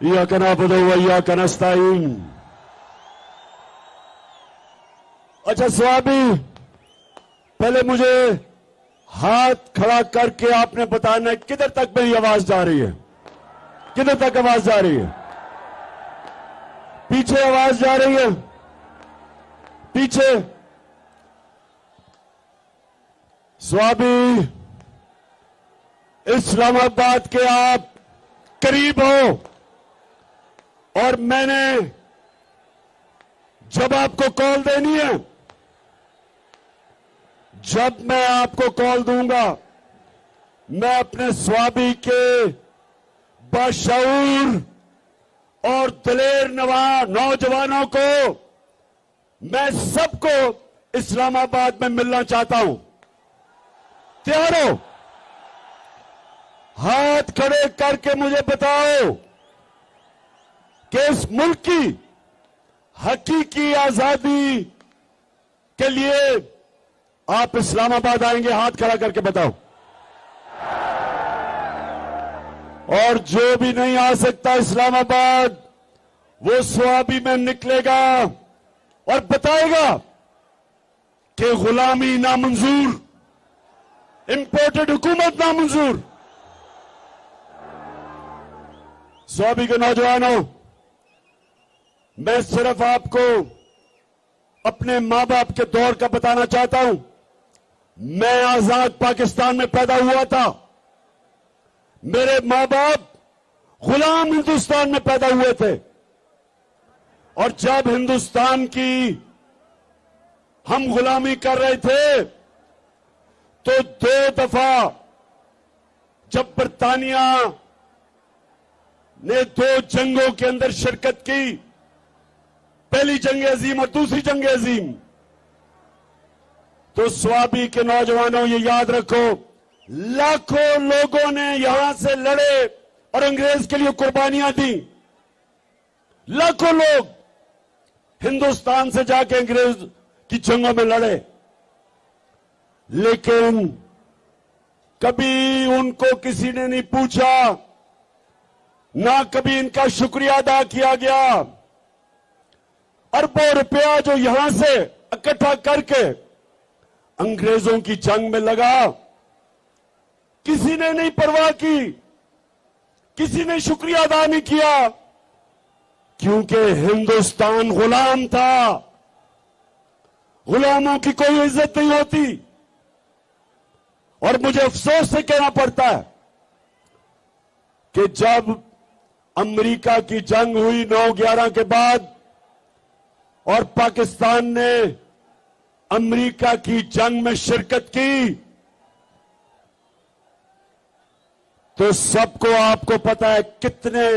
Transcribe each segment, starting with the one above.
इय्याका नअबुदु व इय्याका नस्तईन। अच्छा स्वामी, पहले मुझे हाथ खड़ा करके आपने बताना है किधर तक मेरी आवाज जा रही है, किधर तक आवाज जा रही है। पीछे आवाज जा रही है, पीछे। स्वामी, इस्लामाबाद के आप करीब हो और मैंने जब आपको कॉल देनी है, जब मैं आपको कॉल दूंगा, मैं अपने स्वामी के बाशऊर और दिलेर नौजवानों को, मैं सबको इस्लामाबाद में मिलना चाहता हूं। तैयार हो? हाथ खड़े करके मुझे बताओ कि इस मुल्क की हकीकी आजादी के लिए आप इस्लामाबाद आएंगे? हाथ खड़ा करके बताओ। और जो भी नहीं आ सकता इस्लामाबाद, वो स्वाबी में निकलेगा और बताएगा कि गुलामी नामंजूर, इंपोर्टेड हुकूमत नामंजूर। स्वाबी के नौजवानों, मैं सिर्फ आपको अपने मां बाप के दौर का बताना चाहता हूं। मैं आजाद पाकिस्तान में पैदा हुआ था, मेरे मां बाप गुलाम हिंदुस्तान में पैदा हुए थे, और जब हिंदुस्तान की हम गुलामी कर रहे थे तो 2 दफा जब बरतानिया ने 2 जंगों के अंदर शिरकत की, पहली जंग अजीम और दूसरी जंग अजीम, तो स्वाबी के नौजवानों ये याद रखो, लाखों लोगों ने यहां से लड़े और अंग्रेज के लिए कुर्बानियां दी। लाखों लोग हिंदुस्तान से जाके अंग्रेज की जंगों में लड़े, लेकिन कभी उनको किसी ने नहीं पूछा, ना कभी इनका शुक्रिया अदा किया गया। अरबों रुपया जो यहां से इकट्ठा करके अंग्रेजों की जंग में लगा, किसी ने नहीं परवाह की, किसी ने शुक्रिया अदा नहीं किया, क्योंकि हिंदुस्तान गुलाम था। गुलामों की कोई इज्जत नहीं होती। और मुझे अफसोस से कहना पड़ता है कि जब अमेरिका की जंग हुई 9/11 के बाद और पाकिस्तान ने अमेरिका की जंग में शिरकत की, तो सबको आपको पता है कितने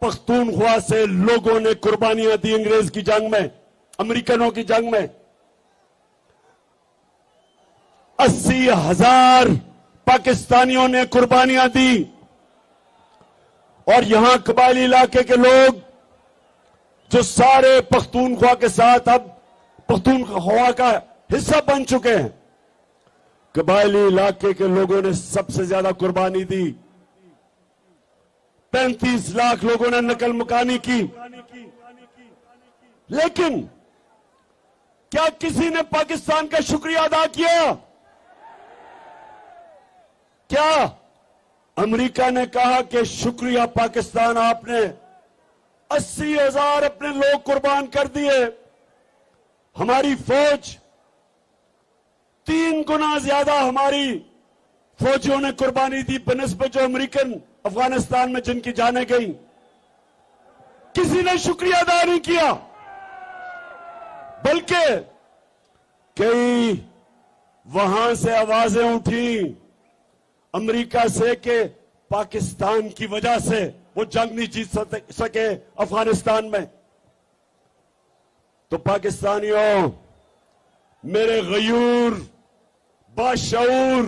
पख्तूनख्वा से लोगों ने कुर्बानियां दी अंग्रेज की जंग में, अमेरिकनों की जंग में। 80,000 पाकिस्तानियों ने कुर्बानियां दी, और यहां कबायली इलाके के लोग जो सारे पख्तूनख्वा के साथ अब पख्तूनख्वा का हिस्सा बन चुके हैं, कबायली इलाके के लोगों ने सबसे ज्यादा कुर्बानी दी। 35 लाख लोगों ने नकल मुकानी की। लेकिन क्या किसी ने पाकिस्तान का शुक्रिया अदा किया? क्या अमेरिका ने कहा कि शुक्रिया पाकिस्तान, आपने 80,000 अपने लोग कुर्बान कर दिए, हमारी फौज 3 गुना ज्यादा हमारी फौजियों ने कुर्बानी दी बनिस्बत जो अमेरिकन अफगानिस्तान में जिनकी जानें गई। किसी ने शुक्रिया अदा नहीं किया, बल्कि कई वहां से आवाजें उठी अमेरिका से कि पाकिस्तान की वजह से वो जंग नहीं जीत सके अफगानिस्तान में। तो पाकिस्तानियों, मेरे गयूर बाशऊर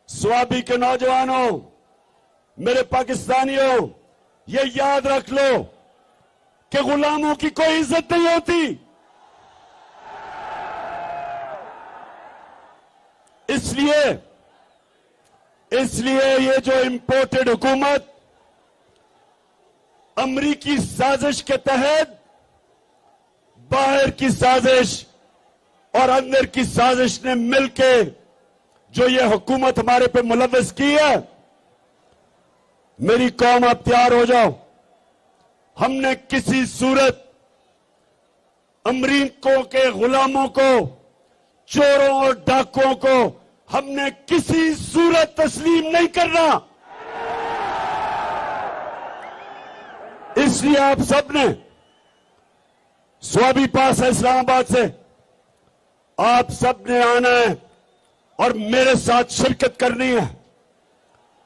स्वाबी के नौजवानों, मेरे पाकिस्तानियों, ये याद रख लो कि गुलामों की कोई इज्जत नहीं होती। इसलिए ये जो इंपोर्टेड हुकूमत अमरीकी साजिश के तहत बाहर की साजिश और अंदर की साजिश ने मिलके जो ये हुकूमत हमारे पे मुलव्वस की है, मेरी कौम आप तैयार हो जाओ। हमने किसी सूरत अमरीकों के गुलामों को, चोरों और डाकुओं को हमने किसी सूरत तस्लीम नहीं करना। इसलिए आप सबने स्वाबी पास है इस्लामाबाद से, आप सबने आना है और मेरे साथ शिरकत करनी है।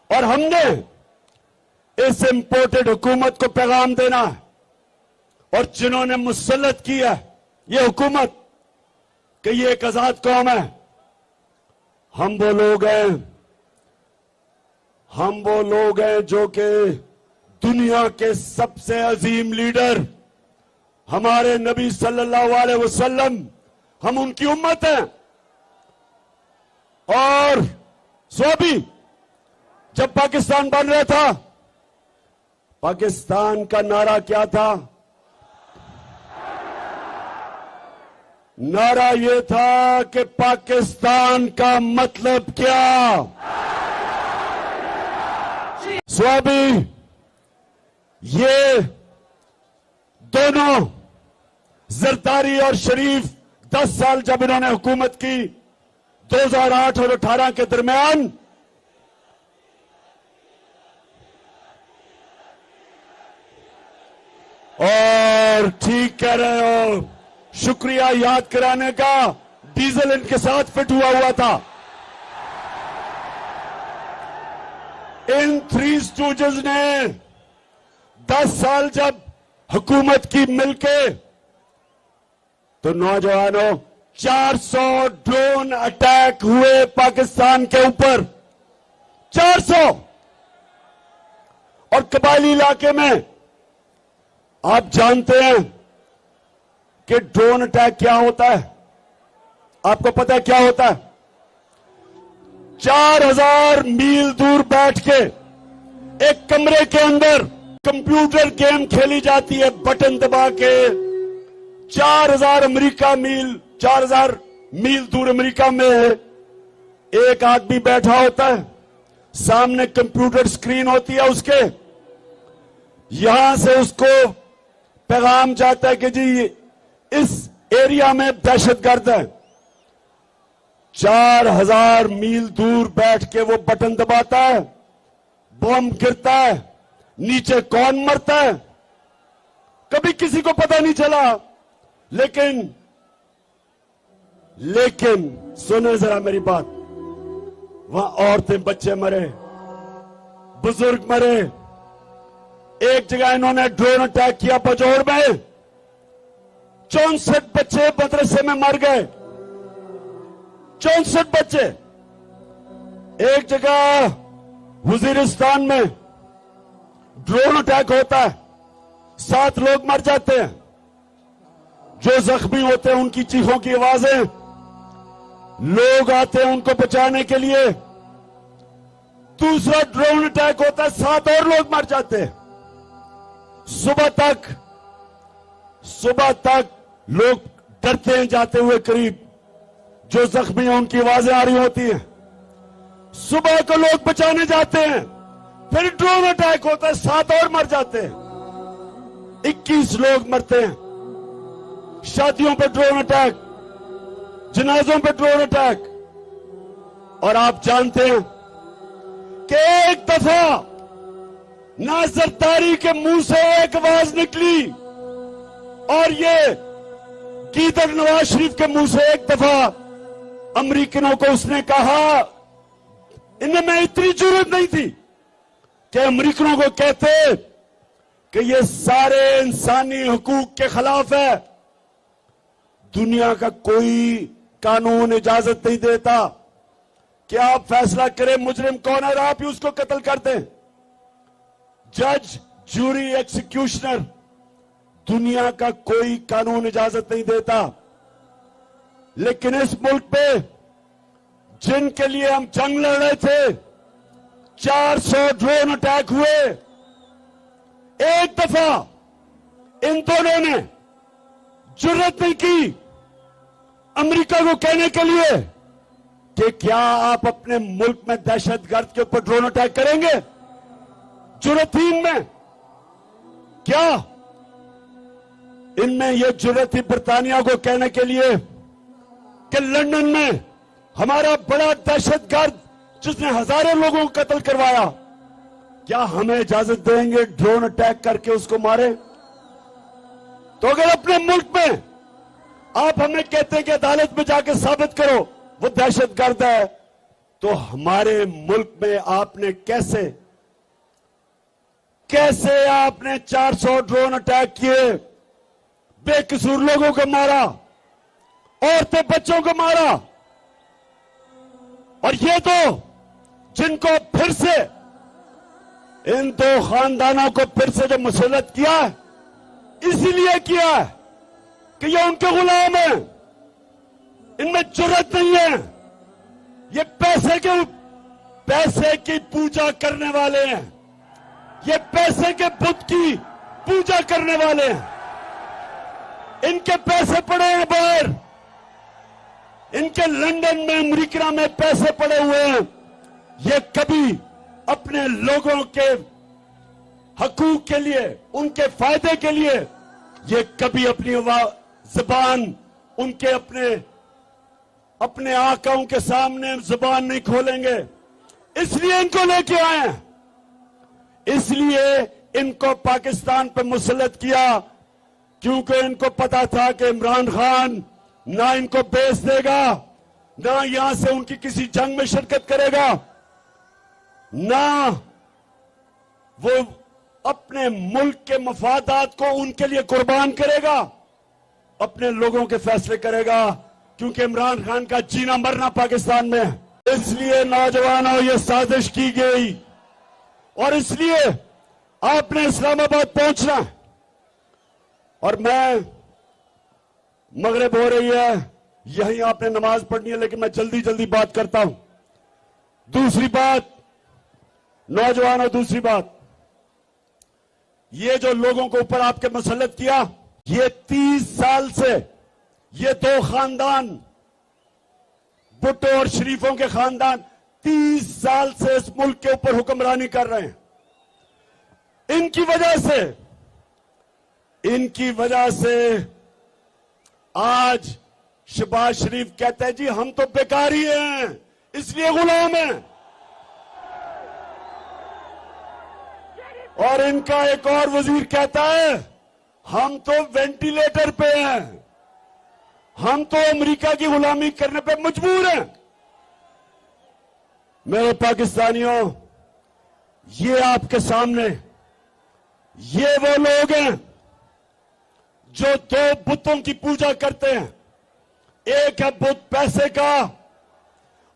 और हमने इस इंपोर्टेड हुकूमत को पैगाम देना है, और जिन्होंने मुसल्लत किया ये हुकूमत कि ये एक आजाद कौम है, हम वो लोग हैं जो कि दुनिया के सबसे अजीम लीडर हमारे नबी सल्लल्लाहु अलैहि वसल्लम, हम उनकी उम्मत हैं। और स्वाबी जब पाकिस्तान बन रहा था, पाकिस्तान का नारा क्या था? नारा यह था कि पाकिस्तान का मतलब क्या? स्वाबी ये दोनों जरदारी और शरीफ 10 साल जब इन्होंने हुकूमत की 2008 और 18 के दरमियान, और ठीक कह रहे हो, शुक्रिया याद कराने का, डीजल इनके साथ फिट हुआ था। इन थ्री स्टूजेस ने 10 साल जब हुकूमत की मिलके, तो नौजवानों 400 ड्रोन अटैक हुए पाकिस्तान के ऊपर, 400। और कबायली इलाके में आप जानते हैं कि ड्रोन अटैक क्या होता है? आपको पता है क्या होता है? 4000 मील दूर बैठ के एक कमरे के अंदर कंप्यूटर गेम खेली जाती है, बटन दबा के। 4000 मील दूर अमेरिका में एक आदमी बैठा होता है, सामने कंप्यूटर स्क्रीन होती है उसके, यहां से उसको पैगाम जाता है कि जी इस एरिया में दहशतगर्द है। 4000 मील दूर बैठ के वो बटन दबाता है, बम गिरता है, नीचे कौन मरता है कभी किसी को पता नहीं चला। लेकिन सुने जरा मेरी बात, वहां औरतें बच्चे मरे, बुजुर्ग मरे। एक जगह इन्होंने ड्रोन अटैक किया पजौर में, 64 बच्चे मदरसे में मर गए, 64 बच्चे। एक जगह वजीरिस्तान में ड्रोन अटैक होता है, 7 लोग मर जाते हैं। जो जख्मी होते हैं उनकी चीखों की आवाजें, लोग आते हैं उनको बचाने के लिए। दूसरा ड्रोन अटैक होता है, 7 और लोग मर जाते हैं। सुबह तक लोग डरते हैं जाते हुए करीब, जो जख्मी हैं उनकी आवाजें आ रही होती हैं। सुबह को लोग बचाने जाते हैं, फिर ड्रोन अटैक होता है, 7 और मर जाते हैं, 21 लोग मरते हैं। शादियों पे ड्रोन अटैक, जनाजों पे ड्रोन अटैक। और आप जानते हैं कि एक दफा नाजरदारी के मुंह से एक आवाज निकली, और ये गीदड़ नवाज शरीफ के मुंह से एक दफा अमरीकनों को उसने कहा, इनमें इतनी जरूरत नहीं थी कि अमरीकनों को कहते कि ये सारे इंसानी हुकूक के खिलाफ है। दुनिया का कोई कानून इजाजत नहीं देता कि आप फैसला करें मुजरिम कौन है और आप ही उसको कत्ल कर दें। जज, जूरी, एक्सिक्यूशनर, दुनिया का कोई कानून इजाजत नहीं देता। लेकिन इस मुल्क पे जिनके लिए हम जंग लड़ रहे थे, 400 ड्रोन अटैक हुए, एक दफा इन दोनों ने जुर्रत नहीं की अमेरिका को कहने के लिए कि क्या आप अपने मुल्क में दहशतगर्द के ऊपर ड्रोन अटैक करेंगे? जुर्रत थी इनमें? क्या इनमें यह जुर्रत थी बरतानिया को कहने के लिए कि लंदन में हमारा बड़ा दहशतगर्द जिसने हजारों लोगों को कत्ल करवाया, क्या हमें इजाजत देंगे ड्रोन अटैक करके उसको मारे? तो अगर अपने मुल्क में आप हमें कहते हैं कि अदालत में जाके साबित करो वो दहशतगर्द है, तो हमारे मुल्क में आपने कैसे आपने 400 ड्रोन अटैक किए, बेकसूर लोगों को मारा, औरतें बच्चों को मारा, और ये तो जिनको फिर से इन दो खानदानों को फिर से जो मुसल्लत किया है इसीलिए किया है कि ये उनके गुलाम हैं, इनमें जुर्रत नहीं है, ये पैसे की पूजा करने वाले हैं, ये पैसे के बुत की पूजा करने वाले हैं, इनके पैसे पड़े हैं बाहर, इनके लंदन में अमेरिका में पैसे पड़े हुए हैं, ये कभी अपने लोगों के हकूक के लिए, उनके फायदे के लिए, ये कभी अपनी जुबान उनके अपने आकाओं के सामने जुबान नहीं खोलेंगे। इसलिए इनको लेके आए हैं, इसलिए इनको पाकिस्तान पे मुसल्लत किया, क्योंकि इनको पता था कि इमरान खान ना इनको बेच देगा, ना यहां से उनकी किसी जंग में शिरकत करेगा, ना वो अपने मुल्क के मफादात को उनके लिए कुर्बान करेगा, अपने लोगों के फैसले करेगा, क्योंकि इमरान खान का जीना मरना पाकिस्तान में है। इसलिए नौजवानों ये साजिश की गई और इसलिए आपने इस्लामाबाद पहुंचना है। और मगरिब हो रही है, यहीं आपने नमाज पढ़नी है, लेकिन मैं जल्दी जल्दी बात करता हूं। दूसरी बात नौजवानों, दूसरी बात, ये जो लोगों को ऊपर आपके मुसल्लत किया, ये 30 साल से ये दो खानदान, भुट्टो और शरीफों के खानदान 30 साल से इस मुल्क के ऊपर हुक्मरानी कर रहे हैं। इनकी वजह से आज शहबाज शरीफ कहते हैं जी हम तो बेकारी हैं, इसलिए गुलाम हैं। और इनका एक और वजीर कहता है हम तो वेंटिलेटर पे हैं, हम तो अमेरिका की गुलामी करने पे मजबूर हैं। मेरे पाकिस्तानियों, ये आपके सामने ये वो लोग हैं जो दो बुतों की पूजा करते हैं, एक है बुत पैसे का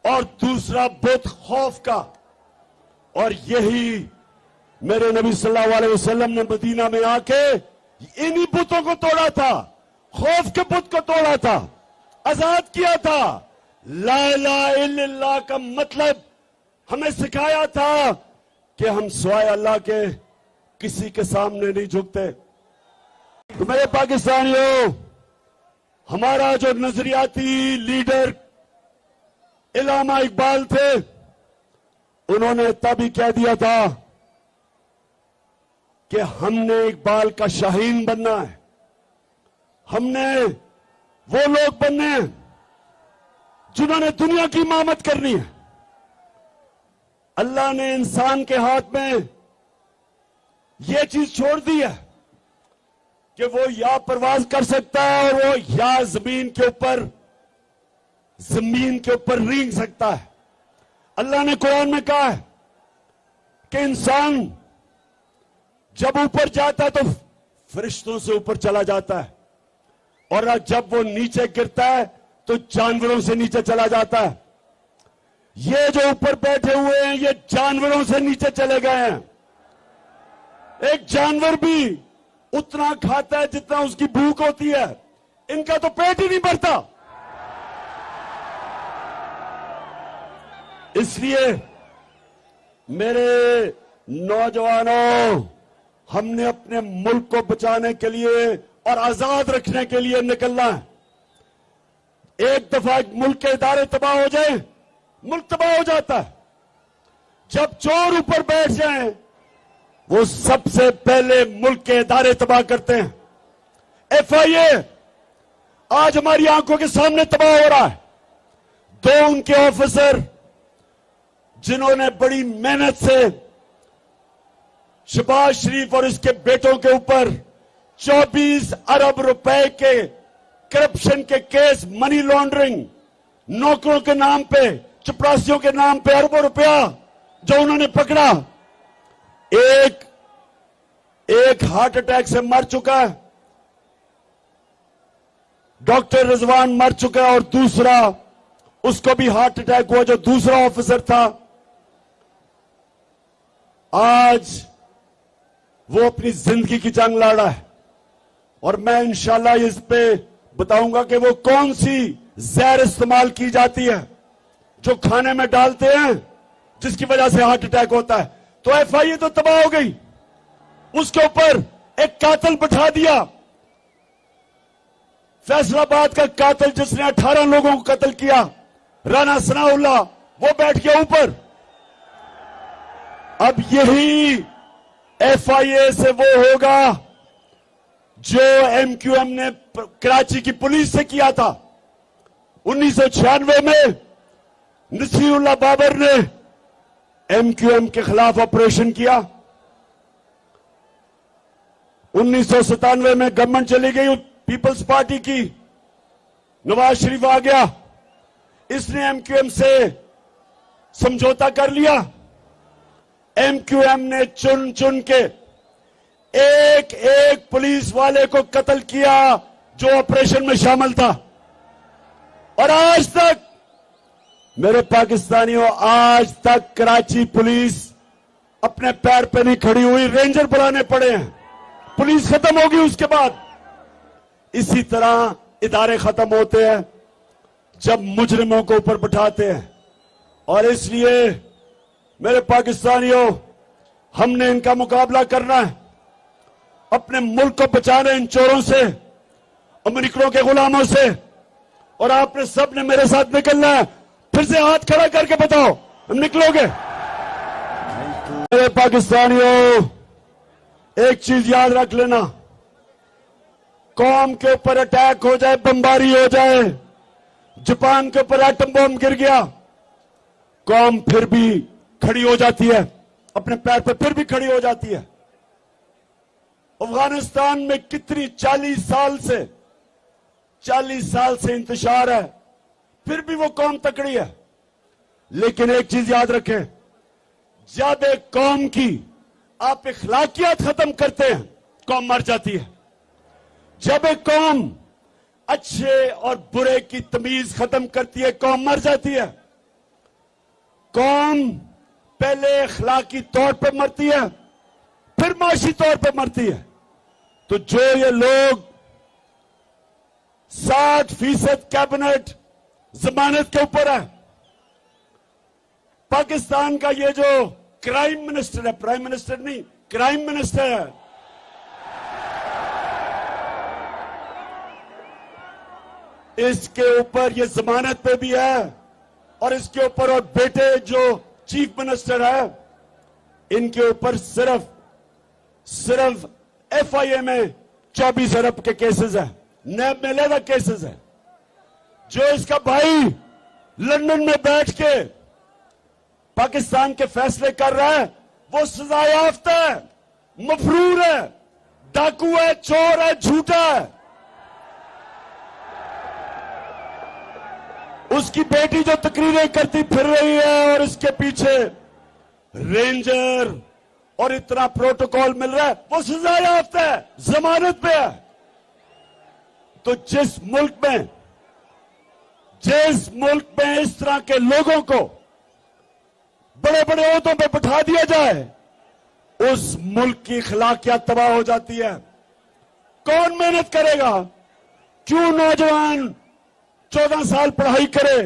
और दूसरा बुत खौफ का। और यही मेरे नबी सल्लल्लाहु अलैहि वसल्लम ने मदीना में आके इन्हीं बुतों को तोड़ा था, खौफ के बुत को तोड़ा था, आजाद किया था। ला इलाहा इल्लल्लाह का मतलब हमें सिखाया था कि हम सिवाय अल्लाह के किसी के सामने नहीं झुकते। तो मेरे पाकिस्तानियों, हमारा जो नजरियाती लीडर इल्लामा इकबाल थे, उन्होंने तब ही कह दिया था कि हमने इकबाल का शाहीन बनना है, हमने वो लोग बनने हैं जिन्होंने दुनिया की इमामत करनी है। अल्लाह ने इंसान के हाथ में यह चीज छोड़ दी है कि वो या परवाज कर सकता है और वो या जमीन के ऊपर रेंग सकता है। अल्लाह ने कुरान में कहा है कि इंसान जब ऊपर जाता है तो फरिश्तों से ऊपर चला जाता है, और जब वो नीचे गिरता है तो जानवरों से नीचे चला जाता है। ये जो ऊपर बैठे हुए हैं ये जानवरों से नीचे चले गए हैं। एक जानवर भी उतना खाता है जितना उसकी भूख होती है, इनका तो पेट ही नहीं भरता। इसलिए मेरे नौजवानों, हमने अपने मुल्क को बचाने के लिए और आजाद रखने के लिए निकलना है। एक दफा मुल्क के इदारे तबाह हो जाए, मुल्क तबाह हो जाता है। जब चोर ऊपर बैठ जाएं, वो सबसे पहले मुल्क के इदारे तबाह करते हैं। FIA आज हमारी आंखों के सामने तबाह हो रहा है। 2 उनके ऑफिसर जिन्होंने बड़ी मेहनत से शहबाज शरीफ और इसके बेटों के ऊपर 24 अरब रुपए के करप्शन के केस, मनी लॉन्ड्रिंग, नौकरों के नाम पे, चपरासियों के नाम पे अरबों रुपया जो उन्होंने पकड़ा, एक हार्ट अटैक से मर चुका है, डॉक्टर रिजवान मर चुका है, और दूसरा उसको भी हार्ट अटैक हुआ जो दूसरा ऑफिसर था। आज वो अपनी जिंदगी की जंग लड़ रहा है और मैं इंशाल्लाह इस पे बताऊंगा कि वो कौन सी जहर इस्तेमाल की जाती है जो खाने में डालते हैं जिसकी वजह से हार्ट अटैक होता है। तो FIA तो तबाह हो गई, उसके ऊपर एक कातिल बैठा दिया, फैसलाबाद का कातिल जिसने 18 लोगों को कत्ल किया, राना सनाउल्लाह, वो बैठ गया ऊपर। अब यही FIA से वो होगा जो MQM ने कराची की पुलिस से किया था। 1996 में नसीरुल्लाह बाबर ने MQM के खिलाफ ऑपरेशन किया। 1997 में गवर्नमेंट चली गई पीपल्स पार्टी की, नवाज शरीफ आ गया, इसने MQM से समझौता कर लिया। MQM ने चुन चुन के एक एक पुलिस वाले को कत्ल किया जो ऑपरेशन में शामिल था। और आज तक मेरे पाकिस्तानियों, आज तक कराची पुलिस अपने पैर पे नहीं खड़ी हुई, रेंजर बुलाने पड़े हैं। पुलिस खत्म होगी उसके बाद। इसी तरह इदारे खत्म होते हैं जब मुजरिमों को ऊपर बिठाते हैं। और इसलिए मेरे पाकिस्तानियों, हमने इनका मुकाबला करना है, अपने मुल्क को बचाना इन चोरों से, अमेरिकनों के गुलामों से। और आपने सब ने मेरे साथ निकलना है। फिर से हाथ खड़ा करके बताओ, हम निकलोगे? मेरे पाकिस्तानियों, एक चीज याद रख लेना, कौम के ऊपर अटैक हो जाए, बमबारी हो जाए, जापान के ऊपर एटम बम गिर गया, कौम फिर भी खड़ी हो जाती है, अपने पैर पर फिर भी खड़ी हो जाती है। अफगानिस्तान में कितनी 40 साल से इंतशार है, फिर भी वो कौम तकड़ी है। लेकिन एक चीज याद रखें, जब एक कौम की आप इखलाकियात खत्म करते हैं, कौम मर जाती है। जब एक कौम अच्छे और बुरे की तमीज खत्म करती है, कौम मर जाती है। कौम पहले इखलाकी तौर पर मरती है, फिर माशी तौर पर मरती है। तो जो ये लोग 60% कैबिनेट जमानत के ऊपर है, पाकिस्तान का ये जो क्राइम मिनिस्टर है, प्राइम मिनिस्टर नहीं, क्राइम मिनिस्टर है, इसके ऊपर ये जमानत पे भी है। और इसके ऊपर और बेटे जो चीफ मिनिस्टर है, इनके ऊपर सिर्फ FIA में 24 अरब के केसेस है, नैब में अलग केसेस है। जो इसका भाई लंदन में बैठ के पाकिस्तान के फैसले कर रहा है, वो सजा याफ्ता है, मफरूर है, डाकू है, चोर है, झूठा है। उसकी बेटी जो तकरीरें करती फिर रही है और इसके पीछे रेंजर और इतना प्रोटोकॉल मिल रहा है, वो सजा याफ्ता है, जमानत पे है। तो जिस मुल्क में इस तरह के लोगों को बड़े बड़े ओहदों पे बिठा दिया जाए, उस मुल्क की अखलाकियात तबाह हो जाती है। कौन मेहनत करेगा? क्यों नौजवान 14 साल पढ़ाई करे,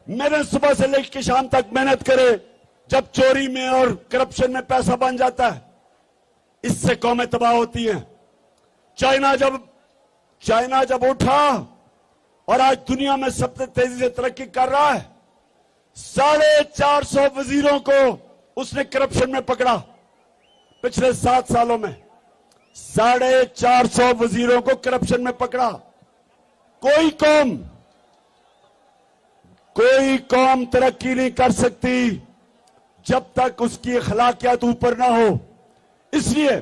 मेहनत सुबह से लेकर शाम तक मेहनत करे, जब चोरी में और करप्शन में पैसा बन जाता है? इससे कौमें तबाह होती हैं। चाइना जब उठा और आज दुनिया में सबसे तेजी से तरक्की कर रहा है, 450 वजीरों को उसने करप्शन में पकड़ा। पिछले 7 सालों में 450 वजीरों को करप्शन में पकड़ा। कोई कौम तरक्की नहीं कर सकती जब तक उसकी अखलाकियात ऊपर ना हो। इसलिए